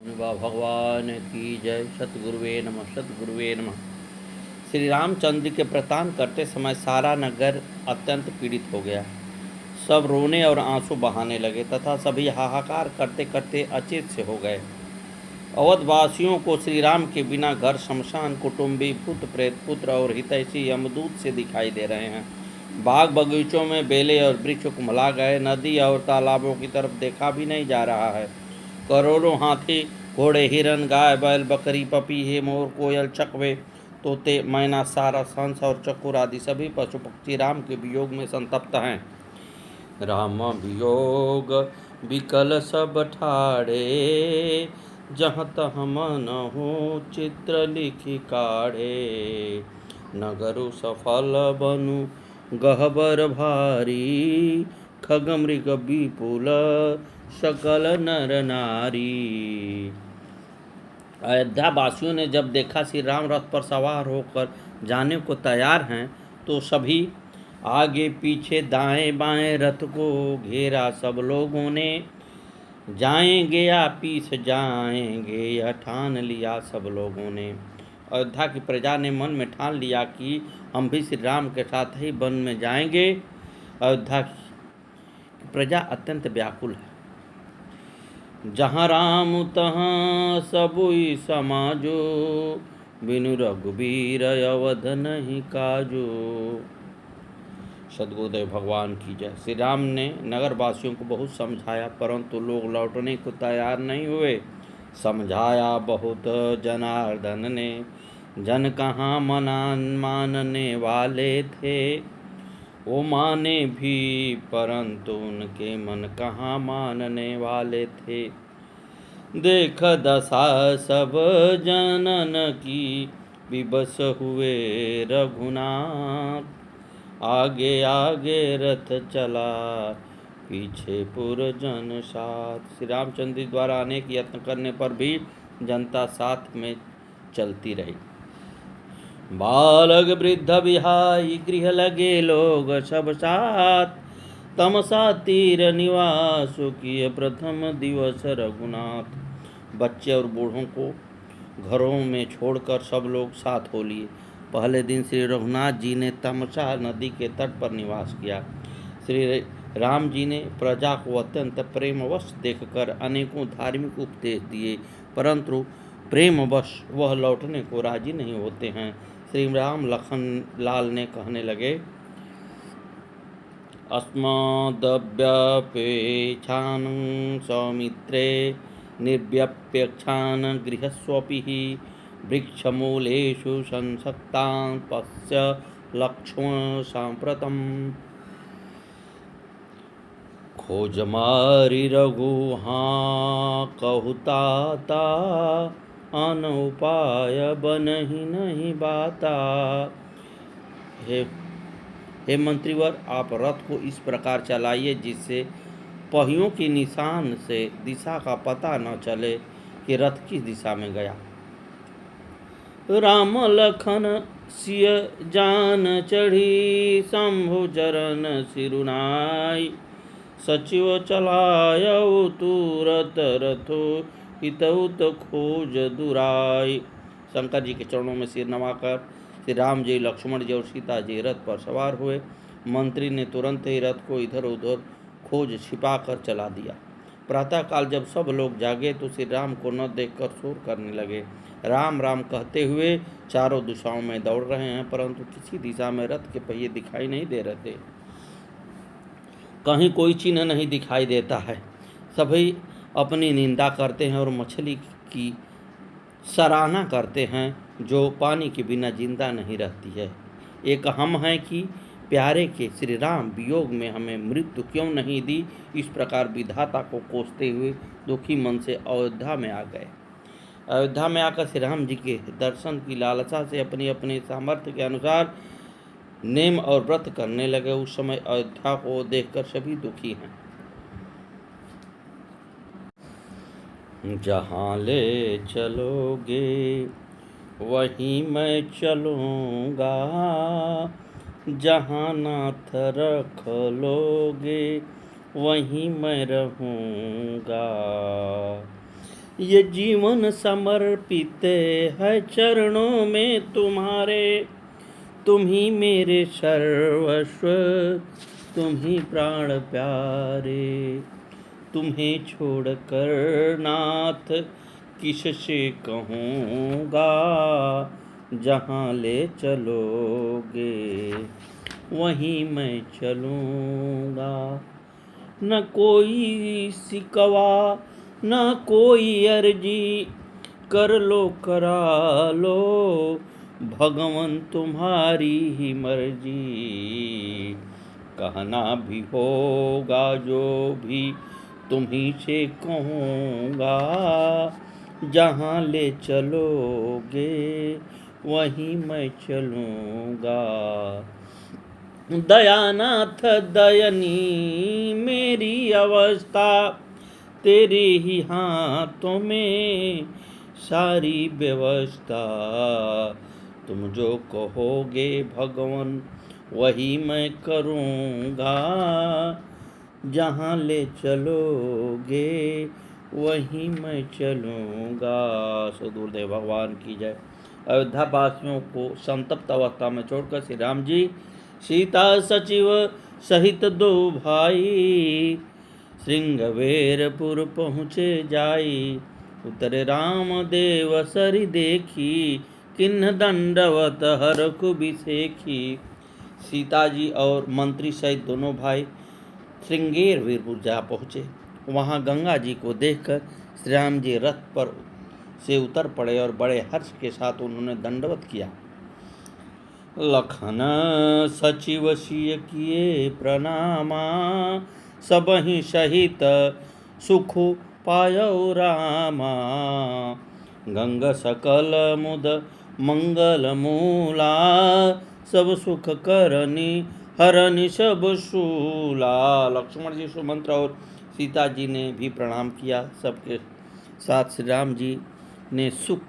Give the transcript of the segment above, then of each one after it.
भगवान की जय। सतगुरुवे नमः, सतगुरुवे नमः। श्री रामचंद्र जी के प्रतान करते समय सारा नगर अत्यंत पीड़ित हो गया। सब रोने और आंसू बहाने लगे तथा सभी हाहाकार करते करते अचेत से हो गए। अवधवासियों को श्री राम के बिना घर, शमशान, कुटुंबी, भूत प्रेत, पुत्र और हितैषी यमदूत से दिखाई दे रहे हैं। बाग बगीचों में बेले और वृक्ष कुम्हला गए। नदी और तालाबों की तरफ देखा भी नहीं जा रहा है। करोड़ों हाथी, घोड़े, हिरन, गाय, बैल, बकरी, पपीहे, मोर, कोयल, चकवे, तोते, मैना, सारस, हंस और चकोर आदि सभी पशु पक्षी राम के वियोग में संतप्त हैं। राम वियोग विकल सब ठाड़े, जहाँ तहाँ मनहु चित्र लिखि काढ़े। नगरु सफल बनु गहबर भारी, खग मृग विपुल सकल नर नारी। अयोध्या वासियों ने जब देखा श्री राम रथ पर सवार होकर जाने को तैयार हैं तो सभी आगे पीछे दाएं बाएं रथ को घेरा। सब लोगों ने जाएंगे या पीस जाएंगे यह ठान लिया सब लोगों ने। अयोध्या की प्रजा ने मन में ठान लिया कि हम भी श्री राम के साथ ही वन में जाएंगे। अयोध्या की प्रजा अत्यंत व्याकुल है। जहाँ राम तहाँ सबुई समाजो, बिनु रघुबीर अवध नहीं काजो। सदगुरुदेव भगवान की जय। श्री राम ने नगर वासियों को बहुत समझाया परंतु लोग लौटने को तैयार नहीं हुए। समझाया बहुत जनार्दन ने, जन कहाँ मानने वाले थे। वो माने भी परंतु उनके मन कहाँ मानने वाले थे। देख दशा सब जनन की, विवश हुए रघुनाथ। आगे आगे रथ चला, पीछे पुरजन साथ। श्री रामचंद्र द्वारा अनेक यत्न करने पर भी जनता साथ में चलती रही। बालक वृद्ध विहाई गृह लगे लोग सब साथ, तमसा तीर निवास किए प्रथम दिवस रघुनाथ। बच्चे और बूढ़ों को घरों में छोड़कर सब लोग साथ हो लिए। पहले दिन श्री रघुनाथ जी ने तमसा नदी के तट पर निवास किया। श्री राम जी ने प्रजा को अत्यंत प्रेमवश देखकर अनेकों धार्मिक उपदेश दिए परंतु प्रेमवश वह लौटने को राजी नहीं होते हैं। श्री राम लखन लाल ने कहने लगे, अस्मदव्यपेक्षान सौमित्रे निर्व्यप्यक्षान गृहस्वपिः। वृक्षमूलेषु संसक्तान् पश्य लक्ष्मण साम्प्रतम्। खोज मारि रघु हाँ कहुताता, अन उपाय बनहि नहीं बाता। हे मंत्रीवर, आप रथ को इस प्रकार चलाइए जिससे पहियों के निशान से दिशा का पता न चले कि रथ किस दिशा में गया। राम लखन सिय जान चढ़ी, शंभु चरण सिरुनाई। सचिव चलायउ तुरत रथो, हितउत खोज दुराई। शंकर जी के चरणों में सिर नवाकर श्री राम जी, लक्ष्मण जी और सीता जी रथ पर सवार हुए। मंत्री ने तुरंत ही रथ को इधर उधर खोज छिपा कर चला दिया। प्रातःकाल जब सब लोग जागे तो श्री राम को न देखकर शोर करने लगे। राम राम कहते हुए चारों दिशाओं में दौड़ रहे हैं परंतु किसी दिशा में रथ के पहिए दिखाई नहीं दे रहे थे। कहीं कोई चिन्ह नहीं दिखाई देता है। सभी अपनी निंदा करते हैं और मछली की सराहना करते हैं जो पानी के बिना जिंदा नहीं रहती है। एक हम हैं कि प्यारे के श्री राम वियोग में हमें मृत्यु क्यों नहीं दी। इस प्रकार विधाता को कोसते हुए दुखी मन से अयोध्या में आ गए। अयोध्या में आकर श्री राम जी के दर्शन की लालसा से अपनी अपने सामर्थ्य के अनुसार नेम और व्रत करने लगे। उस समय अयोध्या को देखकर सभी दुखी हैं। जहाँ ले चलोगे वहीं मैं चलूँगा, जहाँ नाथ रख लोगे वहीं मैं रहूँगा। ये जीवन समर्पित है चरणों में तुम्हारे। तुम ही मेरे सर्वस्व, तुम ही प्राण प्यारे। तुम्हें छोड़कर नाथ किससे कहूँगा, जहाँ ले चलोगे वहीं मैं चलूँगा। न कोई सिकवा न कोई अर्जी, कर लो करा लो भगवन तुम्हारी ही मर्जी। कहना भी होगा जो भी तुम्ही से कहूँगा, जहाँ ले चलोगे वहीं मैं चलूँगा। दयानाथ दयनी मेरी अवस्था, तेरे ही हाथों में सारी व्यवस्था। तुम जो कहोगे भगवान वही मैं करूँगा, जहाँ ले चलोगे वहीं मैं चलूँगा। सुदूरदेव भगवान की जय। अयोध्या वासियों को संतप्त अवस्था में छोड़कर श्री राम जी सीता सचिव सहित दो भाई श्रृंगवेरपुर पहुँचे जाई। उतरे राम देव सरी देखी, किन्ह दंडवत हर कुबिसेखी। सीता जी और मंत्री सहित दोनों भाई श्रृंगेर वीरपुर जा पहुँचे। वहाँ गंगा जी को देखकर श्री राम जी रथ पर से उतर पड़े और बड़े हर्ष के साथ उन्होंने दंडवत किया। लखन सचिव सिय किए प्रणामा, सबहि सहित सुख पायौ रामा। गंग सकल मुद मंगल मूला, सब सुख करनी हरनि सब शूला। लक्ष्मण जी सुमंत्र और सीता जी ने भी प्रणाम किया। सबके साथ श्री राम जी ने सुख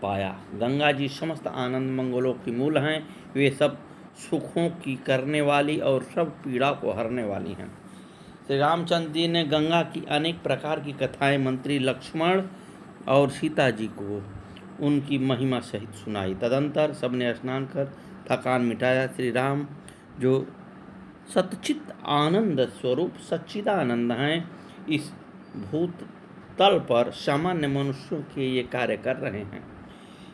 पाया। गंगा जी समस्त आनंद मंगलों की मूल हैं। वे सब सुखों की करने वाली और सब पीड़ा को हरने वाली हैं। श्री रामचंद्र जी ने गंगा की अनेक प्रकार की कथाएं मंत्री लक्ष्मण और सीता जी को उनकी महिमा सहित सुनाई। तदंतर सबने स्नान कर थकान मिटाया। श्री राम जो सच्चित आनंद स्वरूप सच्चिदानंद हैं, इस भूत तल पर सामान्य मनुष्यों के ये कार्य कर रहे हैं।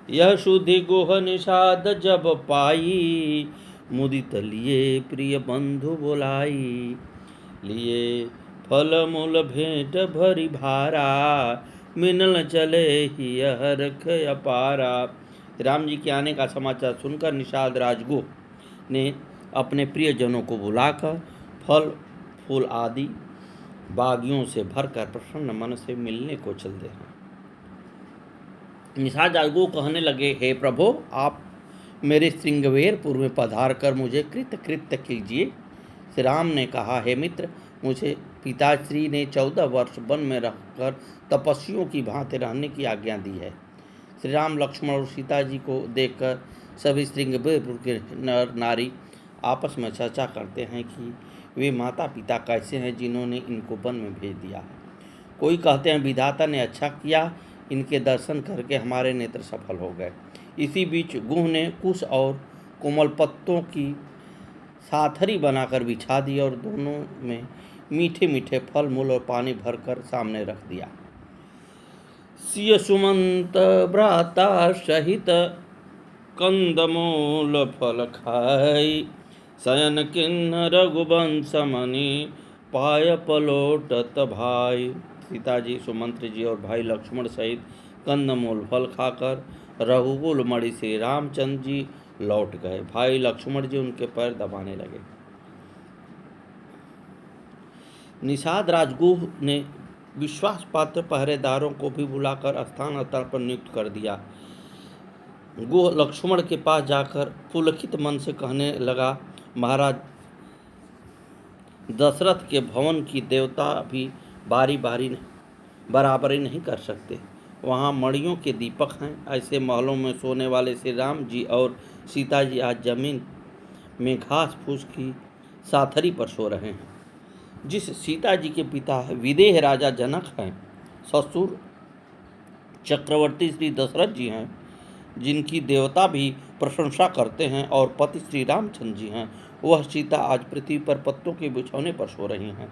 यह शुद्धि गोह निषाद जब पाई, मुदित लिए प्रिय बंधु बोलाई। लिए फल मूल भेंट भरी भारा, मिनल चले ही हरख अपारा। राम जी के आने का समाचार सुनकर निषाद राजगुह ने अपने प्रियजनों को बुलाकर फल फूल आदि बागियों से भरकर प्रसन्न मन से मिलने को चलते हैं। निषाद राजगुह कहने लगे, हे प्रभु, आप मेरे श्रृंगवेरपुर में पधार कर मुझे कृत्य कीजिए। श्री राम ने कहा, हे मित्र, मुझे पिताश्री ने 14 वर्ष वन में रहकर तपस्वियों की भांति रहने की आज्ञा दी है। श्री राम लक्ष्मण और सीता जी को देखकर सभी श्रृंगवेरपुर के नर नारी आपस में चर्चा करते हैं कि वे माता पिता कैसे हैं जिन्होंने इनको वन में भेज दिया है। कोई कहते हैं विधाता ने अच्छा किया, इनके दर्शन करके हमारे नेत्र सफल हो गए। इसी बीच गुह ने कुश और कोमल पत्तों की साथरी बनाकर बिछा दी और दोनों में मीठे मीठे फल मूल और पानी भरकर सामने रख दिया। सिय सुमंत भ्राता सहित कंदमूल फल खाई, शयन किन्न रघुवंश मणि पाय पलोटत भाई। सीता जी, सुमंत्र जी और भाई लक्ष्मण सहित कंदमूल फल खाकर रघुकुल मणि से रामचंद्र जी लौट गए। भाई लक्ष्मण जी उनके पैर दबाने लगे। निषाद राजगुह ने विश्वास पात्र पहरेदारों को भी बुलाकर स्थान पर नियुक्त कर दिया। गुह लक्ष्मण के पास जाकर पुलकित मन से कहने लगा, महाराज, दशरथ के भवन की देवता भी बराबरी नहीं कर सकते। वहाँ मणियों के दीपक हैं। ऐसे महलों में सोने वाले श्री राम जी और सीता जी आज जमीन में घास फूस की साथरी पर सो रहे हैं। जिस सीता जी के पिता विदेह राजा जनक हैं, ससुर चक्रवर्ती श्री दशरथ जी हैं, जिनकी देवता भी प्रशंसा करते हैं, और पति श्री रामचंद्र जी हैं। वह सीता आज पृथ्वी पर पत्तों के बिछौने पर सो रही हैं।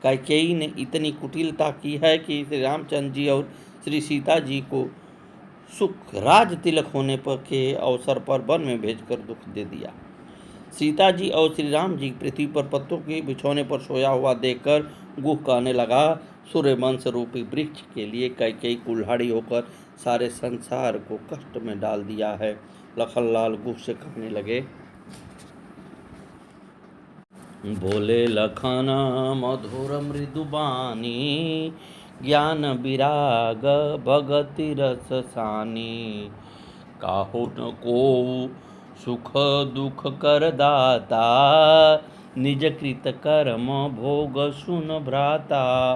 कैकेयी ने इतनी कुटिलता की है कि श्री रामचंद्र जी और श्री सीता जी को सुख राज तिलक होने पर के अवसर पर वन में भेजकर दुख दे दिया। सीता जी और श्री राम जी पृथ्वी पर पत्तों के बिछौने पर सोया हुआ देखकर गुह कहने लगा, सूर्यवंश रूपी वृक्ष के लिए कैकेयी कुल्हाड़ी होकर सारे संसार को कष्ट में डाल दिया है। लखनलाल गुह से कहने लगे, बोले लखन मधुर मृदुबानी, ज्ञान विराग भगति रस सानी, काहू न को सुख दुख कर दाता, निज कृत कर्म भोग सुन भ्राता।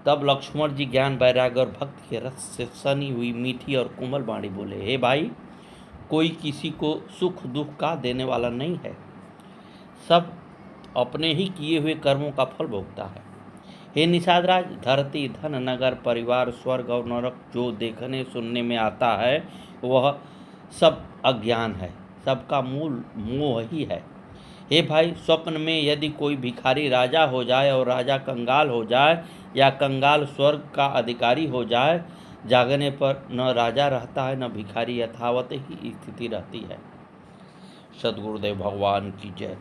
तब लक्ष्मण जी ज्ञान वैराग्य और भक्ति के रस से सनी हुई मीठी और कोमल वाणी बोले, हे भाई, कोई किसी को सुख दुख का देने वाला नहीं है, सब अपने ही किए हुए कर्मों का फल भोगता है। हे निषादराज, धरती धन नगर परिवार स्वर्ग और नरक जो देखने सुनने में आता है वह सब अज्ञान है, सबका मूल मोह ही है। हे भाई, स्वप्न में यदि कोई भिखारी राजा हो जाए और राजा कंगाल हो जाए या कंगाल स्वर्ग का अधिकारी हो जाए, जागने पर न राजा रहता है न भिखारी, यथावत ही स्थिति रहती है। सद्गुरुदेव भगवान की जय।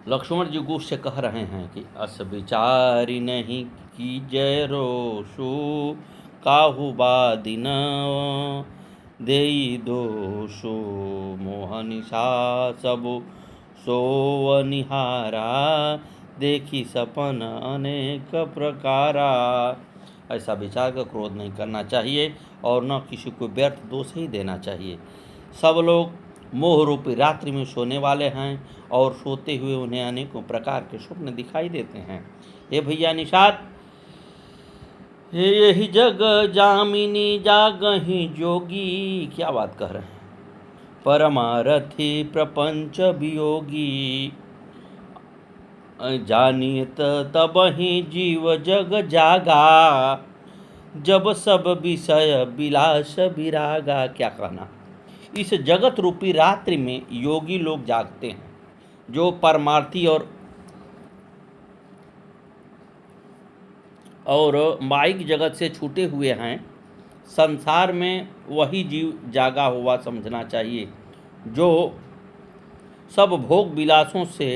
लक्ष्मण जी गुस्से से कह रहे हैं कि अस विचारी नहीं की जय रोषु, काहू बादिन देई दोषो, मोहनिशा सबु सोवनिहारा, देखी सपन अनेक प्रकारा। ऐसा विचार का क्रोध नहीं करना चाहिए और न किसी को व्यर्थ दोष ही देना चाहिए। सब लोग मोह रूपी रात्रि में सोने वाले हैं और सोते हुए उन्हें अनेकों प्रकार के स्वप्न दिखाई देते हैं। हे भैया निषाद, यही जग जामिनी जागही जोगी, क्या बात कह रहे हैं, परमारथी प्रपंच वियोगी, जानित तब ही जीव जग जागा, जब सब विषय विलास विरागा। क्या कहना, इस जगत रूपी रात्रि में योगी लोग जागते हैं, जो परमार्थी और माइक जगत से छूटे हुए हैं। संसार में वही जीव जागा हुआ समझना चाहिए जो सब भोग विलासों से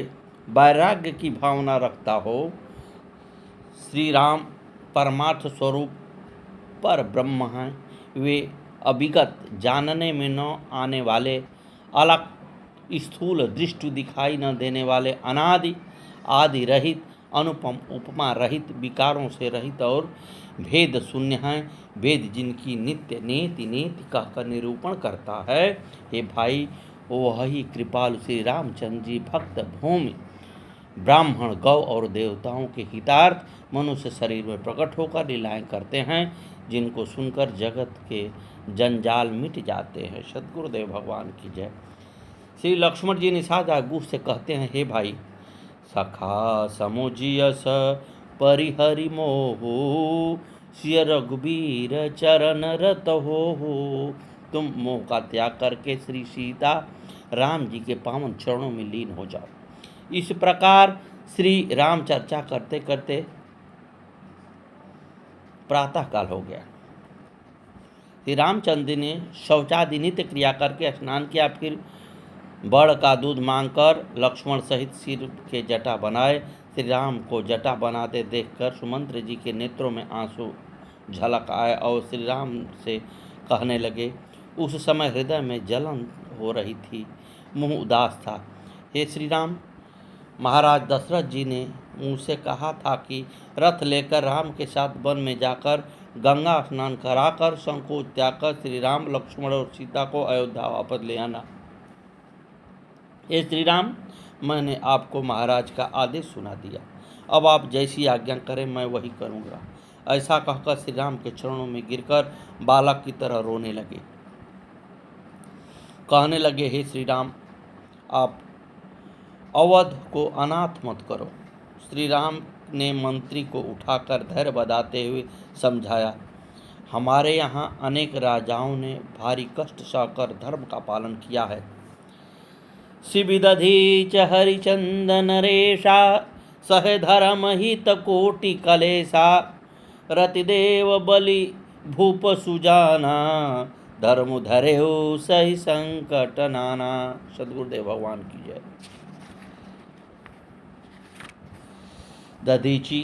वैराग्य की भावना रखता हो। श्री राम परमार्थ स्वरूप पर ब्रह्म हैं, वे अविगत जानने में न आने वाले, अलग स्थूल दृष्टि दिखाई न देने वाले, अनादि आदि रहित, अनुपम उपमा रहित, विकारों से रहित और भेद शून्य हैं। वेद जिनकी नित्य नेति नेति कहकर निरूपण करता है, हे भाई, वही कृपालु श्री रामचंद्र जी भक्त भूमि ब्राह्मण गौ और देवताओं के हितार्थ मनुष्य शरीर में प्रकट होकर लीलाएं करते हैं, जिनको सुनकर जगत के जंजाल मिट जाते हैं। सद्गुरुदेव भगवान की जय। श्री लक्ष्मण जी निषाद गुह से कहते हैं, हे भाई, सखा समुजियस परिहरि मोहु, सिय रघुबीर चरण रत हो। तुम मोह का त्याग करके श्री सीता राम जी के पावन चरणों में लीन हो जाओ। इस प्रकार श्री राम चर्चा करते करते प्रातः काल हो गया। श्री रामचंद्र ने शौचादि नित्य क्रिया करके स्नान किया, फिर बड़ का दूध मांगकर लक्ष्मण सहित सिर के जटा बनाए। श्री राम को जटा बनाते देखकर सुमंत्र जी के नेत्रों में आंसू झलक आए और श्री राम से कहने लगे। उस समय हृदय में जलन हो रही थी, मुंह उदास था। हे श्री राम, महाराज दशरथ जी ने मुझसे कहा था कि रथ लेकर राम के साथ वन में जाकर गंगा स्नान कराकर संकोच त्याग कर श्री राम लक्ष्मण और सीता को अयोध्या वापस ले आना। हे श्री राम, मैंने आपको महाराज का आदेश सुना दिया, अब आप जैसी आज्ञा करें मैं वही करूँगा। ऐसा कहकर श्री राम के चरणों में गिरकर बालक की तरह रोने लगे। कहने लगे, हे श्री राम, आप अवध को अनाथ मत करो। श्री राम ने मंत्री को उठाकर धैर्य बधाते हुए समझाया, हमारे यहाँ अनेक राजाओं ने भारी कष्ट सहकर धर्म का पालन किया है। शिविदधि च हरिचंदन रेशा सह धर्म हित कोटि कलेशा रतिदेव बलि भूप सुजाना धर्म धरेउ सही संकट नाना। सद्गुरुदेव भगवान की जय। दधीची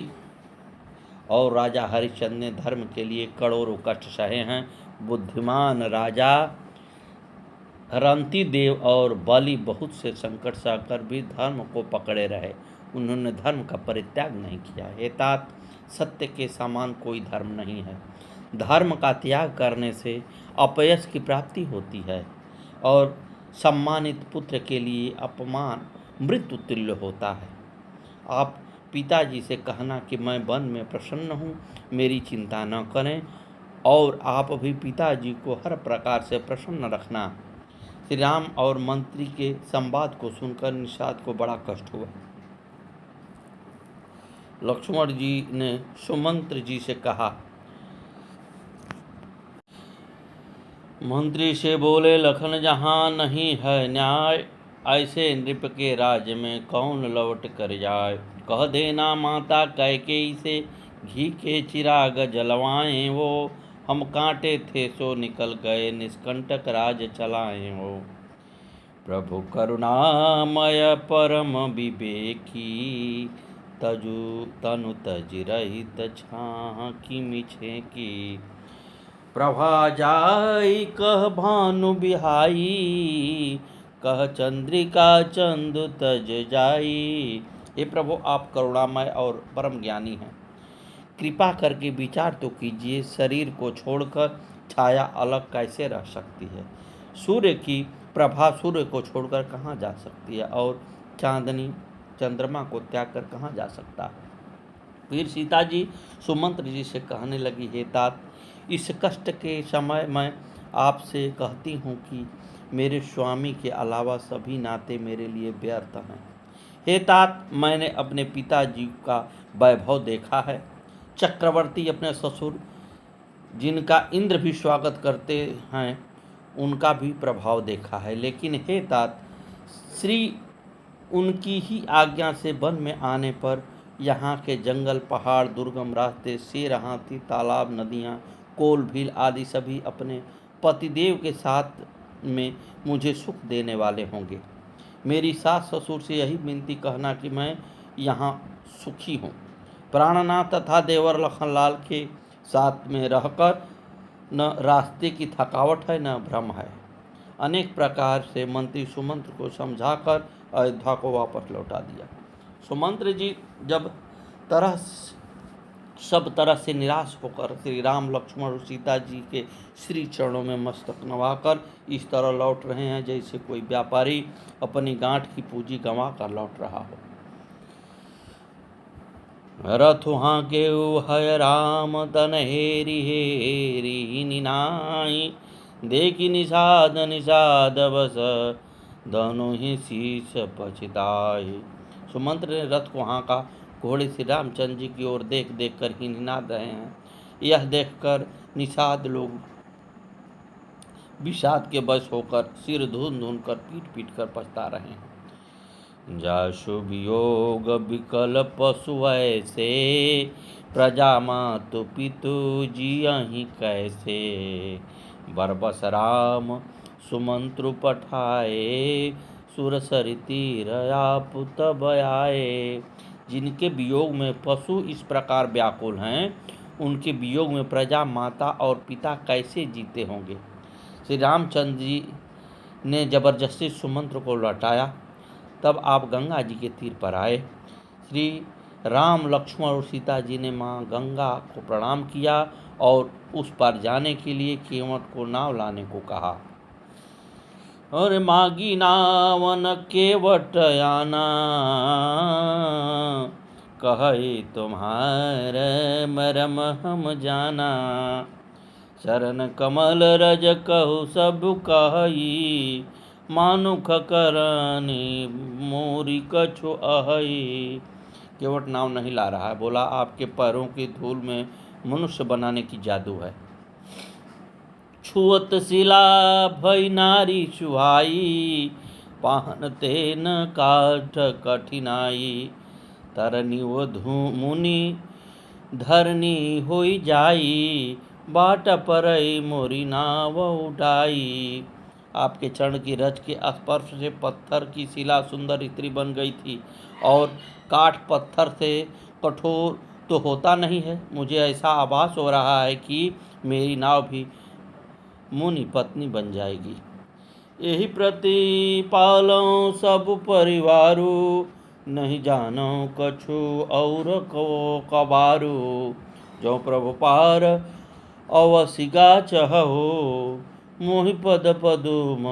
और राजा हरिश्चंद्र ने धर्म के लिए करोड़ों कष्ट सहे हैं। बुद्धिमान राजा रंती देव और बलि बहुत से संकट सहकर भी धर्म को पकड़े रहे, उन्होंने धर्म का परित्याग नहीं किया। हे तात, सत्य के समान कोई धर्म नहीं है। धर्म का त्याग करने से अपयश की प्राप्ति होती है और सम्मानित पुत्र के लिए अपमान मृत्यु तुल्य होता है। आप पिताजी से कहना कि मैं वन में प्रसन्न हूँ, मेरी चिंता न करें, और आप भी पिताजी को हर प्रकार से प्रसन्न रखना। श्री राम और मंत्री के संवाद को सुनकर निषाद को बड़ा कष्ट हुआ। लक्ष्मण जी ने सुमंत्र जी से कहा, मंत्री से बोले, लखन जहाँ नहीं है न्याय, ऐसे नृप के राज्य में कौन लौट कर जाए। कह देना माता कैकेयी से घी के चिराग जलवाएं वो, हम कांटे थे सो निकल गए निष्कंटक राज चलाएं वो। प्रभु करुणामय परम विवेकी, तजु तनु तज रहित छाकी मिछे की। प्रभा जाई कह भानु बिहाई, कह चंद्रिका चंदु तज जाई। हे प्रभु, आप करुणामय और परम ज्ञानी हैं, कृपा करके विचार तो कीजिए, शरीर को छोड़कर छाया अलग कैसे रह सकती है। सूर्य की प्रभा सूर्य को छोड़कर कहाँ जा सकती है, और चांदनी चंद्रमा को त्याग कर कहाँ जा सकता है। फिर सीता जी सुमंत्र जी से कहने लगी, हे तात, इस कष्ट के समय मैं आपसे कहती हूँ कि मेरे स्वामी के अलावा सभी नाते मेरे लिए व्यर्थ हैं। हे तात, मैंने अपने पिताजी का वैभव देखा है, चक्रवर्ती अपने ससुर जिनका इंद्र भी स्वागत करते हैं उनका भी प्रभाव देखा है, लेकिन हे तात, श्री उनकी ही आज्ञा से वन में आने पर यहाँ के जंगल, पहाड़, दुर्गम रास्ते, शेर, हाथी, तालाब, नदियाँ, कोल, भील आदि सभी अपने पतिदेव के साथ में मुझे सुख देने वाले होंगे। मेरी सास ससुर से यही विनती कहना कि मैं यहाँ सुखी हूँ। प्राणनाथ तथा देवर लखनलाल के साथ में रहकर न रास्ते की थकावट है न भ्रम है। अनेक प्रकार से मंत्री सुमंत्र को समझाकर अयोध्या को वापस लौटा दिया। सुमंत्र जी जब सब तरह से निराश होकर श्री राम, लक्ष्मण और सीता जी के श्री चरणों में मस्तक नवाकर इस तरह लौट रहे हैं जैसे कोई व्यापारी अपनी गांठ की पूंजी गंवा कर लौट रहा हो। रथुहा के हय राम तन हेरी हेरी निनाई, देखी निषाद निषाद बस दोनों ही शीश पछताए। सुमंत्र ने रथ को हाँका। घोड़े श्री रामचंद्र जी की ओर देख देख कर ही निनाद रहे हैं। यह देखकर निषाद लोग विषाद के वश होकर सिर धून धून कर पीट पीट कर पछता रहे हैं। जाशु वियोग विकल पशु ऐसे, प्रजा मातु पितु जियहि कैसे। बरबस राम सुमंत्रु पठाए, सुरसरि तीरया पुत बयाए। जिनके वियोग में पशु इस प्रकार व्याकुल हैं, उनके वियोग में प्रजा, माता और पिता कैसे जीते होंगे। श्री रामचंद्र जी ने जबरदस्ती सुमंत्र को लौटाया। तब आप गंगा जी के तीर पर आए। श्री राम, लक्ष्मण और सीता जी ने माँ गंगा को प्रणाम किया और उस पार जाने के लिए केवट को नाव लाने को कहा। और मागी नावन केवट आना, कहे तुम्हारे मरम हम जाना। चरण कमल रज कहु सब कही, मानुख करनी मोरी कछु अहई। केवट नाव नहीं ला रहा है। बोला, आपके पैरों की धूल में मनुष्य बनाने की जादू है। छुअत शिला भई नारी सुहाई, पाहन तेन काठ कठिनाई। तरनी वधु मुनि धरनी होई जाई, बाट परई मोरी नाव उठाई। आपके चरण की रज के स्पर्श से पत्थर की शिला सुंदर स्त्री बन गई थी, और काठ पत्थर से कठोर तो होता नहीं है। मुझे ऐसा आभास हो रहा है कि मेरी नाव भी मुनि पत्नी बन जाएगी। यही प्रतिपालों सब परिवारू, नहीं जानो कछु और को कबारू। जो प्रभु पार अवसिगा चहो, मोहि पद पदुम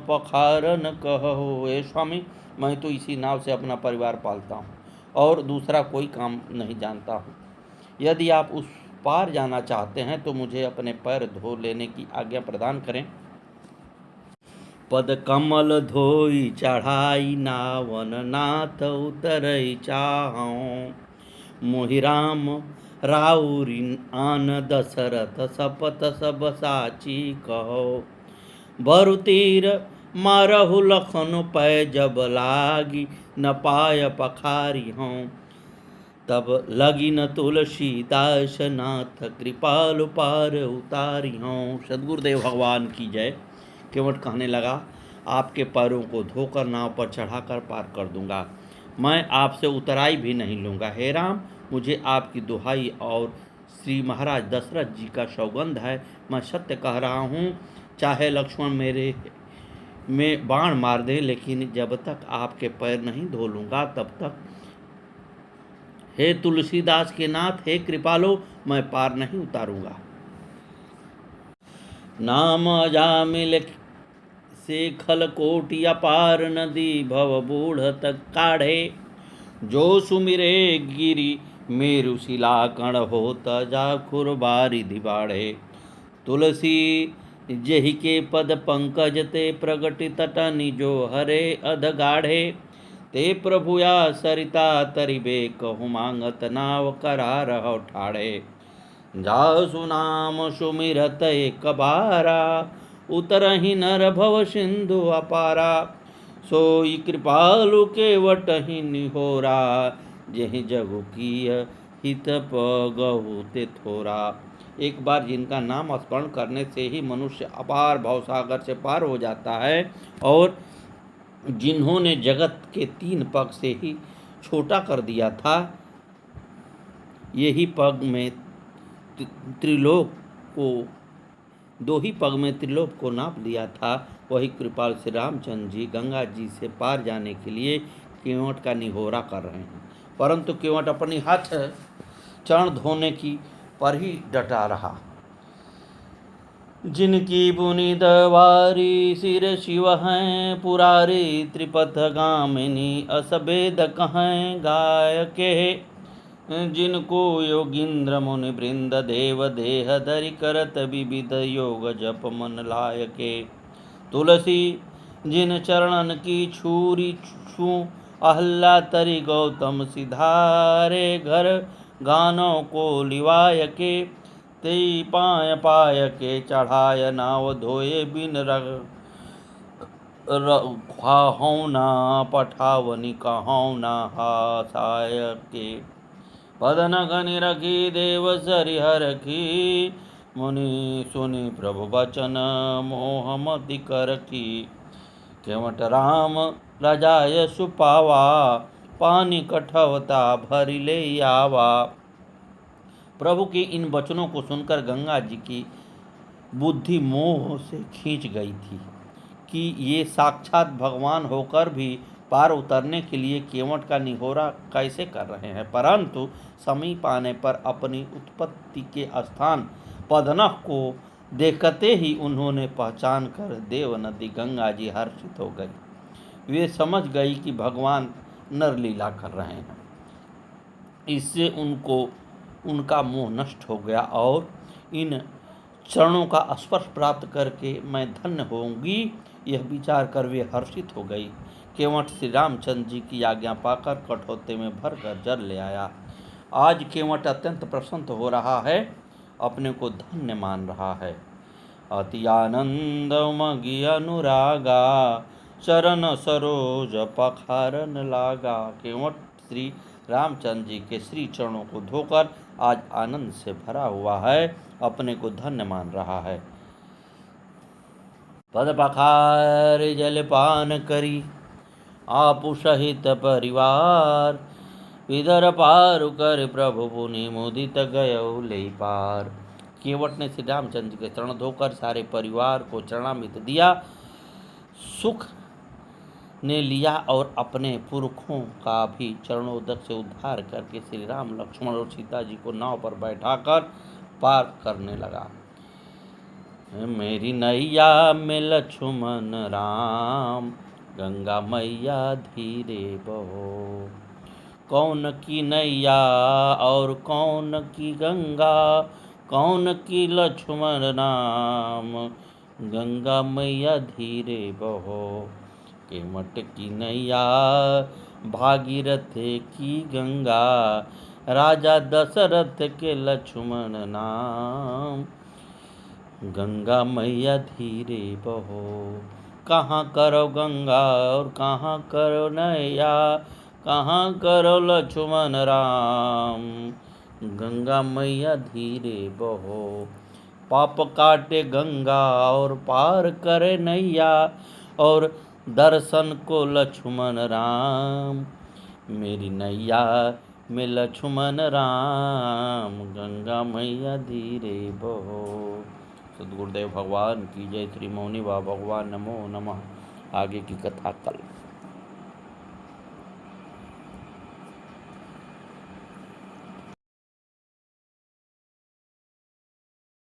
पखारन कहो। ए स्वामी, मैं तो इसी नाव से अपना परिवार पालता हूँ और दूसरा कोई काम नहीं जानता हूँ। यदि आप उस पार जाना चाहते हैं तो मुझे अपने पैर धो लेने की आज्ञा प्रदान करें। पद कमल धोई चढ़ाई, नावन नाथ उतरई चाहूँ। मोहि राम राउरी आन दशरथ, सपत सब साची कहो। बरु तीर मारहु लखन पै, जब लागी न पाय पखारी हूँ। तब लगी न तुलसीदास, नाथ कृपालु पार उतारी हूँ। सद्गुरुदेव भगवान की जय। केवट कहने लगा, आपके पैरों को धोकर नाव पर चढ़ाकर पार कर दूंगा, मैं आपसे उतराई भी नहीं लूँगा। हे राम, मुझे आपकी दुहाई और श्री महाराज दशरथ जी का सौगंध है, मैं सत्य कह रहा हूँ। चाहे लक्ष्मण मेरे में बाण मार दे, लेकिन जब तक आपके पैर नहीं धो लूँगा तब तक। हे तुलसीदास के नाथ, हे कृपालो, मैं पार नहीं उतारूंगा। नाम अजामिल से खल कोटि अपार, नदी भव बूढ़ तक काढ़े। जो सुमिरे गिरी मेरु शिला कण, होत जाखुर बारिधि बाढ़े। तुलसी जहि के पद पंकज, ते प्रगटि तटनि जो हरे अध गाढ़े। ते प्रभुया सरिता तरिबे, कहु मांगत नाव करा रहो ठाड़े। जासु नाम सुमिरत एक बारा, उतरहि नर भव सिंधु अपारा। सोई कृपालु केवट ही निहोरा, जेहि जगु किय हित पगहु ते थोरा। एक बार जिनका नाम स्मरण करने से ही मनुष्य अपार भवसागर से पार हो जाता है, और जिन्होंने जगत के 3 पग से ही छोटा कर दिया था, यही पग में त्रिलोक को 2 ही पग में त्रिलोक को नाप दिया था, वही कृपाल श्री रामचंद्र जी गंगा जी से पार जाने के लिए केवट का निहोरा कर रहे हैं। परंतु केवट अपनी हाथ चरण धोने की पर ही डटा रहा। जिनकी बुनिद वारी, सिर शिव हैं पुरारी। त्रिपथ गामिनी असभेद कहें गाय के। जिनको योगिंद्र मुनि वृंद, देव देह धरि करत विविध योग जप मन लायके। तुलसी जिन चरणन की छूरी छू, अहल्ला तरि गौतम सिधारे। घर गानों को लिवाय के, ते पाय पाय के चढ़ाय। नाव धोए बिन खाहौ ना, पठावनी कहौ ना हासाय के। पदन घनि रखी देव सरिहर की, मुनि सुनि प्रभु बचन मोह मति करखी। केवट राम राजाय सुपावा, पानी कठवता भरि ले आवा। प्रभु के इन वचनों को सुनकर गंगा जी की बुद्धि मोह से खींच गई थी कि ये साक्षात भगवान होकर भी पार उतरने के लिए केवट का निहोरा कैसे कर रहे हैं। परंतु समीप आने पर अपनी उत्पत्ति के स्थान पदनह को देखते ही उन्होंने पहचान कर देव नदी गंगा जी हर्षित हो गई। वे समझ गई कि भगवान नरलीला कर रहे हैं। इससे उनका मोह नष्ट हो गया और इन चरणों का स्पर्श प्राप्त करके मैं धन्य होंगी, यह विचार कर वे हर्षित हो गई। केवट श्री रामचंद्र जी की आज्ञा पाकर कठौते में भरकर जल ले आया। आज केवट अत्यंत प्रसन्न हो रहा है, अपने को धन्य मान रहा है। अति आनंद मगी अनुरागा, चरण सरोज पखारन लागा। केवट श्री रामचंद्र जी के श्री चरणों को धोकर आज आनंद से भरा हुआ है, अपने को धन्य मान रहा है। पद पखार जलपान करी, आपु सहित परिवार, इधर पार कर प्रभु पुनि मुदित गयो ले पार। केवट ने श्री रामचंद्र जी के चरण धोकर सारे परिवार को चरणामृत दिया, सुख ने लिया और अपने पुरखों का भी चरणोदक से उद्धार करके श्री राम लक्ष्मण और सीता जी को नाव पर बैठाकर पार करने लगा। मेरी नैया में लक्ष्मण राम, गंगा मैया धीरे बहो। कौन की नैया और कौन की गंगा, कौन की लक्ष्मण नाम, गंगा मैया धीरे बहो। केवट की नैया भागीरथ की गंगा, राजा दशरथ के लक्ष्मण नाम, गंगा मैया धीरे बहो। कहाँ करो गंगा और कहाँ करो नैया, कहाँ करो लक्ष्मण राम, गंगा मैया धीरे बहो। पाप काटे गंगा और पार करे नैया, और दर्शन को लक्ष्मण राम। मेरी नैया में लक्ष्मण राम, गंगा मैया धीरे बहो। सद्गुरुदेव भगवान की जय। श्री मौनी बाबा भगवान नमो नमः। आगे की कथा कल।